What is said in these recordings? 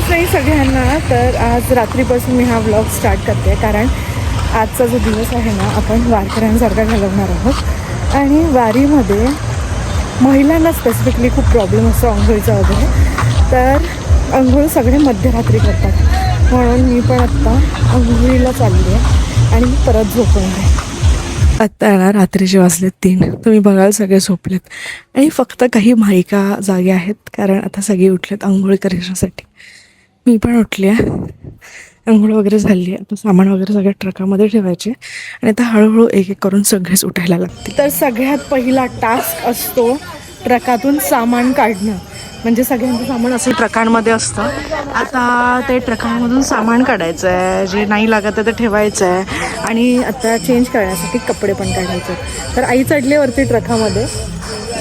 श्री सगळ्यांना. तर आज रात्रीपासून मी हा व्लॉग स्टार्ट करते कारण आजचा जो दिवस आहे ना आपण वारकऱ्यांसारखा घालवणार आहोत. आणि वारीमध्ये महिलांना स्पेसिफिकली खूप प्रॉब्लेम असतो आंघोळीचा वगैरे. तर आंघोळ सगळे मध्यरात्री करतात म्हणून मी पण आत्ता आंघोळीला चालली आहे आणि मी परत झोपणार. आत्ता आहे ना रात्रीचे वाजलेत 3. तुम्ही बघाल सगळे झोपलेत आणि फक्त काही मायिका जागे आहेत कारण आता सगळे उठलेत आंघोळ करण्यासाठी. मी पण उठली आहे. आंघोळ वगैरे झाली आहे. आता सामान वगैरे सगळ्या ट्रकामध्ये ठेवायचे आणि आता हळूहळू एक एक करून सगळेच उठायला लागतील. तर सगळ्यात पहिला टास्क असतो ट्रकातून सामान काढणं. म्हणजे सगळ्यांचं सामान असं ट्रकांमध्ये असतं. आता ते ट्रकांमधून सामान काढायचं आहे. जे नाही लागत आहे ते ठेवायचं आहे आणि आता चेंज करण्यासाठी कपडे पण काढायचे. तर आई चढल्यावरती ट्रकामध्ये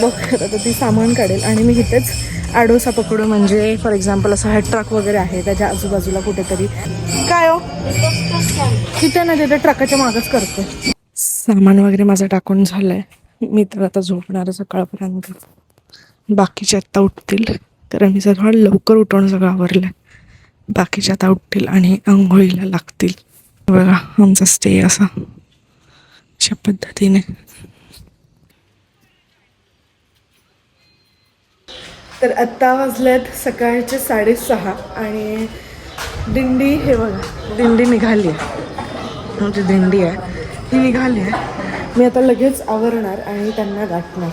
बघ आता ती सामान काढेल आणि मी इथेच आडोसा पकडू. म्हणजे फॉर एक्झाम्पल असं हा ट्रक वगैरे आहे त्याच्या आजूबाजूला कुठेतरी. काय हो तिथे ना तिथे ट्रकाच्या मागच करते. सामान वगैरे माझं टाकून झालं आहे. मी तर आता झोपणार सकाळपर्यंत. बाकीचे आत्ता उठतील कारण मी थोडं लवकर उठवणं सगळं आवरलं आहे. बाकीचे आता उठतील आणि आंघोळीला लागतील. बघा आमचा स्टे असा अशा पद्धतीने. तर आत्ता वाजल्यात सकाळचे 6:30 आणि दिंडी हे बघा दिंडी निघाली आहे. म्हणजे दिंडी आहे ती निघाली आहे. मी आता लगेच आवरणार आणि त्यांना गाठणार.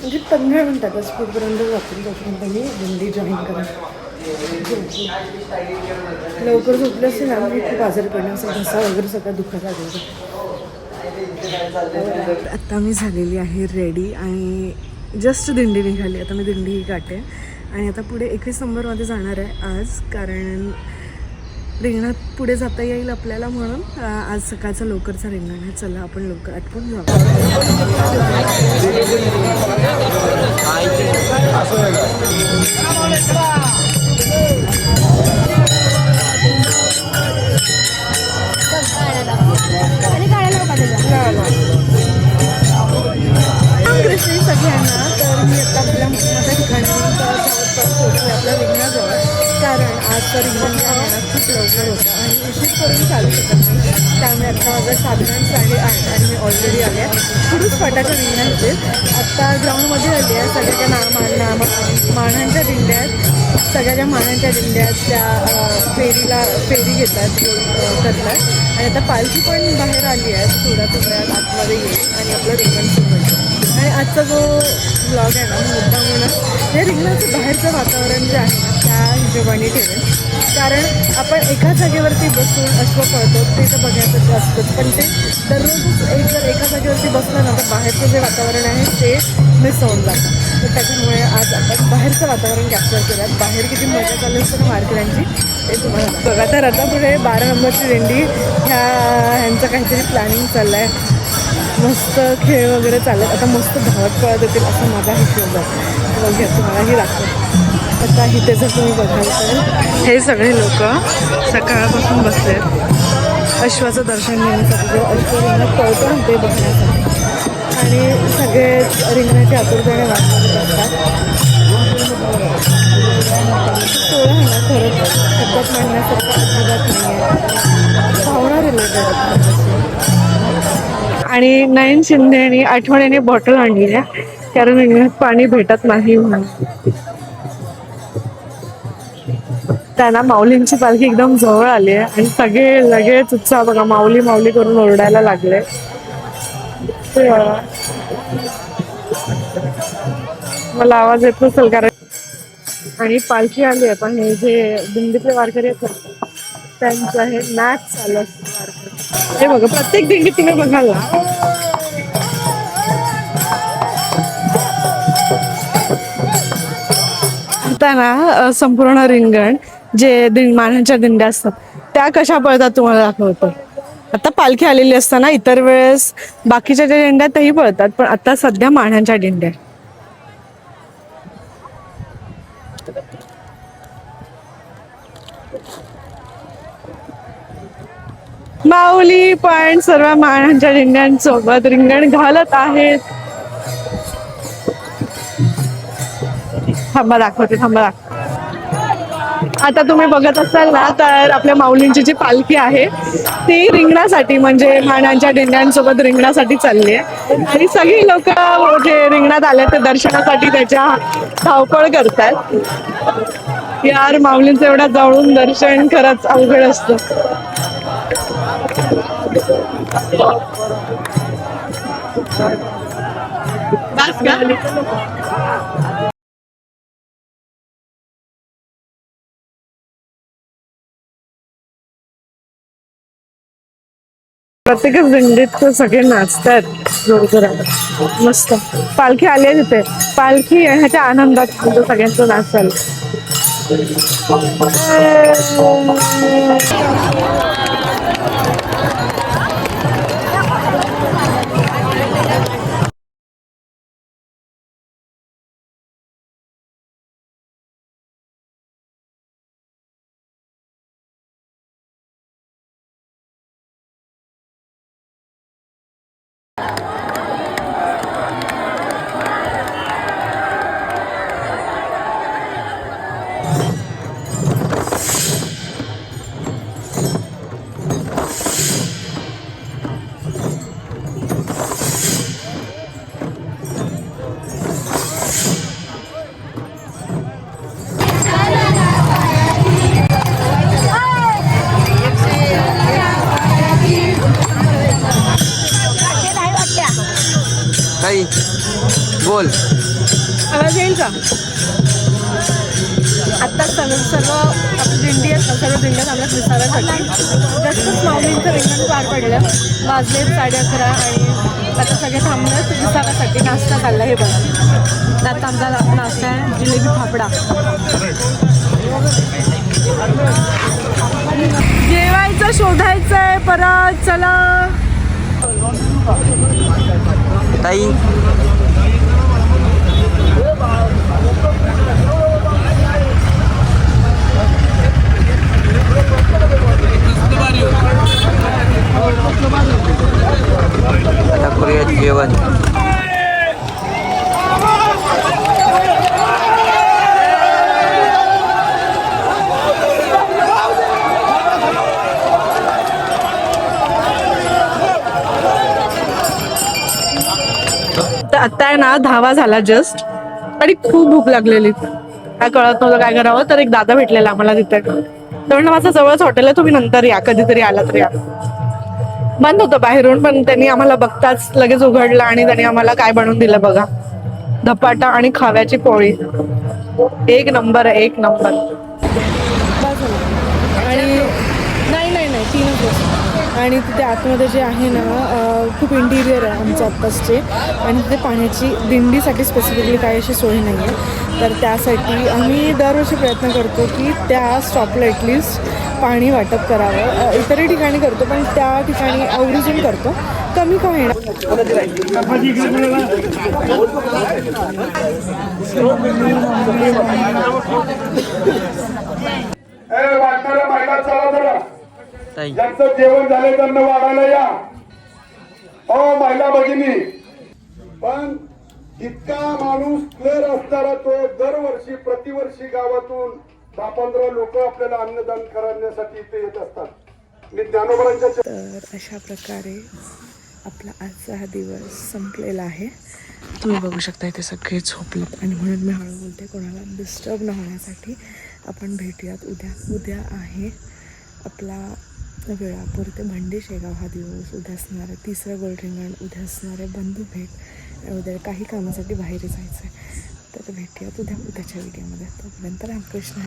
म्हणजे 15 मिनिटातच स्कूलपर्यंत जातील. तोपर्यंत मी दिंडी जॉईन करेन. लवकर झोपले असेल ना मी खूप आजारी पडले असेल. घसा वगैरे सगळं दुखत लागेल. आत्ता मी झालेली आहे रेडी आणि जस्ट दिंडी निघाली. आता मी दिंडी गाठे आणि आता पुढे 21 नंबरमध्ये जाणार आहे आज. कारण रिंगणात पुढे जाता येईल आपल्याला म्हणून आज सकाळचा लवकरचा रिंगण आहे. चला आपण लवकर आटपून जाऊ. कृष्ण सगळ्यांना. तर मी आता आपल्या माझ्या ठिकाणी पोहोचले आपल्या रिंगणाजवळ. कारण आज तर रिंगण जाण्याला खूप लवकर होतं आणि उशीर करून चालू शकत नाही. त्यामुळे आत्ता माझं साधारण 8:30 आणि मी ऑलरेडी आले आहे. पुढेच फटाच्या रिंगणा होते. आत्ता ग्राउंडमध्ये आली आहे. सगळ्या ज्या मानांच्या दिंड्या आहेत सगळ्या ज्या मानांच्या दिंड्या आहेत त्या फेरी घेतात करतात. आणि आता पालखी पण बाहेर आली आहे. थोड्याच वेळात आतमध्ये येईल आणि आपलं रिंगण सुरू होईल. आणि आजचा जो ब्लॉग आहे ना मुद्दा म्हणून हे रिंगणाचं बाहेरचं वातावरण जे आहे ना त्या हिशोबाने ठेवेल. कारण आपण एका जागेवरती बसून अश्व पळतो ते तर बघायचं असतंच. पण ते दररोजच जर एका जागेवरती बसलं ना तर बाहेरचं जे वातावरण आहे ते मिस होऊन जातं. तर त्याच्यामुळे आज आपण बाहेरचं वातावरण कॅप्चर केलं. बाहेर किती मजा चालू असते ना वारकऱ्यांची ते तुम्हाला बघा. तर आता पुढे 12 नंबरची दिंडी ह्यांचं काहीतरी प्लॅनिंग चाललं आहे. मस्त खेळ वगैरे चालत. आता मस्त धावत पळत येतील असं माझा हिशोब आहे. बघूया तुम्हालाही लागतं. आता इथे जर तुम्ही बघाल तर हे सगळे लोक सकाळपासून बसलेत अश्वाचं दर्शन घेण्यासाठी. जो अश्व रिंगणात पळतो ना ते बघण्यासाठी. आणि सगळे रिंगणाची आतुरतेने वाट बघत असतात. सोहळा आहे ना खरंच शब्दात मांडण्यासारखं अजिबात नाही आहे. भावना रिलेटेड. आणि नयन शिंदे यांनी आठवणीने बॉटल आणली आहे कारण रिंगणात पाणी भेटत नाही म्हणून. त्यांना माऊलींची पालखी एकदम जवळ आली आहे आणि सगळे लगेच उत्साह बघा माऊली माऊली करून ओरडायला लागले. मला आवाज येत नसेल कारण आणि पालखी आली आहे. पण हे जे दिंडीतले वारकरी आहेत त्यांचं हे मॅच चालू असतं. हे बघा प्रत्येक दिंडीत तुम्ही बघाल ना आता ना संपूर्ण रिंगण जे मानांच्या दिंड्या असतात त्या कशा पळतात तुम्हाला दाखवतो. आता पालखी आलेली असताना इतर वेळेस बाकीच्या ज्या दिंड्या त्याही पळतात पण आता सध्या मानांच्या दिंड्या. माऊली पण सर्व मानांच्या दिंड्यांसोबत रिंगण घालत आहेत. थांबा दाखवते. आता तुम्ही बघत असाल ना तर आपल्या माऊलींची जी पालखी आहे ती रिंगणासाठी म्हणजे मानांच्या दिंड्यांसोबत रिंगणासाठी चालली आहे आणि सगळी लोक जे रिंगणात आले ते दर्शनासाठी त्याच्या धावपळ करतात. यार माऊलींचं एवढ्या जवळून दर्शन खरंच अवघड असतं. बस का? प्रत्येकच दिंडीत सगळे नाचतात जोरजोरात. मस्त पालखी आली आहे तिथे. पालखी ह्याच्या आनंदात आमचं सगळ्यांचं नाच चालू. काही बोल. आवाज येईल का? आत्ता सर्व आपली दिंडी आहेत ना, सर्व दिंड्या थांबल्यात विसाव्यासाठी. जास्तच माऊलींचं रिंगण पार पडलं. वाजले 11:30 आणि आता सगळे थांबलेत विसाव्यासाठी. नाश्ता चालला हे बघा. आता आमचा नाश्ता आहे जिलेबी फाफडा. जेवायचं शोधायचं आहे परत. चला ताई आता करूया जेवण. आता आहे ना 10 झाला जस्ट आणि खूप भूक लागलेली. काय कळत नव्हतं काय करावं. तर एक दादा भेटलेला आम्हाला तिथे. तर म्हणलं माझं जवळच हॉटेल आहे, तुम्ही नंतर या, कधीतरी आला तरी या. बंद होतं बाहेरून पण त्यांनी आम्हाला बघताच लगेच उघडलं आणि त्यांनी आम्हाला काय बनवून दिलं बघा. धपाटा आणि खाव्याची पोळी. एक नंबर आहे, एक नंबर. आणि नाही 3च वाजता. आणि तिथे आतमध्ये जे आहे ना खूप इंटिरियर आहे आमचं आत्ताचे. आणि तिथे पाण्याची दिंडीसाठी स्पेसिफिकली काही अशी सोय नाही आहे. तर त्यासाठी आम्ही दरवर्षी प्रयत्न करतो की त्या स्टॉपला ॲटलिस्ट पाणी वाटप करावं. इतरही ठिकाणी करतो पण त्या ठिकाणी आवर्जून करतो. कमी का होईना. ताई ज्यांचं जेवण झाले त्यांना वाढायला या. हो महिला भगिनी. पण इतका माणूस क्लिअर असताना तो दरवर्षी प्रतिवर्षी गावातून 10-15 लोक आपल्याला अन्नदान करण्यासाठी इथे येत असतात. मी ज्ञानोबरांच्या. तर अशा प्रकारे आपला आजचा हा दिवस संपलेला आहे. तुम्ही बघू शकता इथे सगळे झोपलेत आणि म्हणून मी हळू बोलते कोणाला डिस्टर्ब न होण्यासाठी. आपण भेटूयात उद्या आहे आपला वेळापूर ते भंडी शेगाव हा दिवस. उद्या असणार आहे 3रं गोल्ड रिंगण. उद्या असणार आहे बंधू भेट. उद्या काही कामासाठी बाहेर जायचं आहे. तर भेटूयात उद्याच्या व्हिडिओमध्ये. तोपर्यंत रामकृष्ण.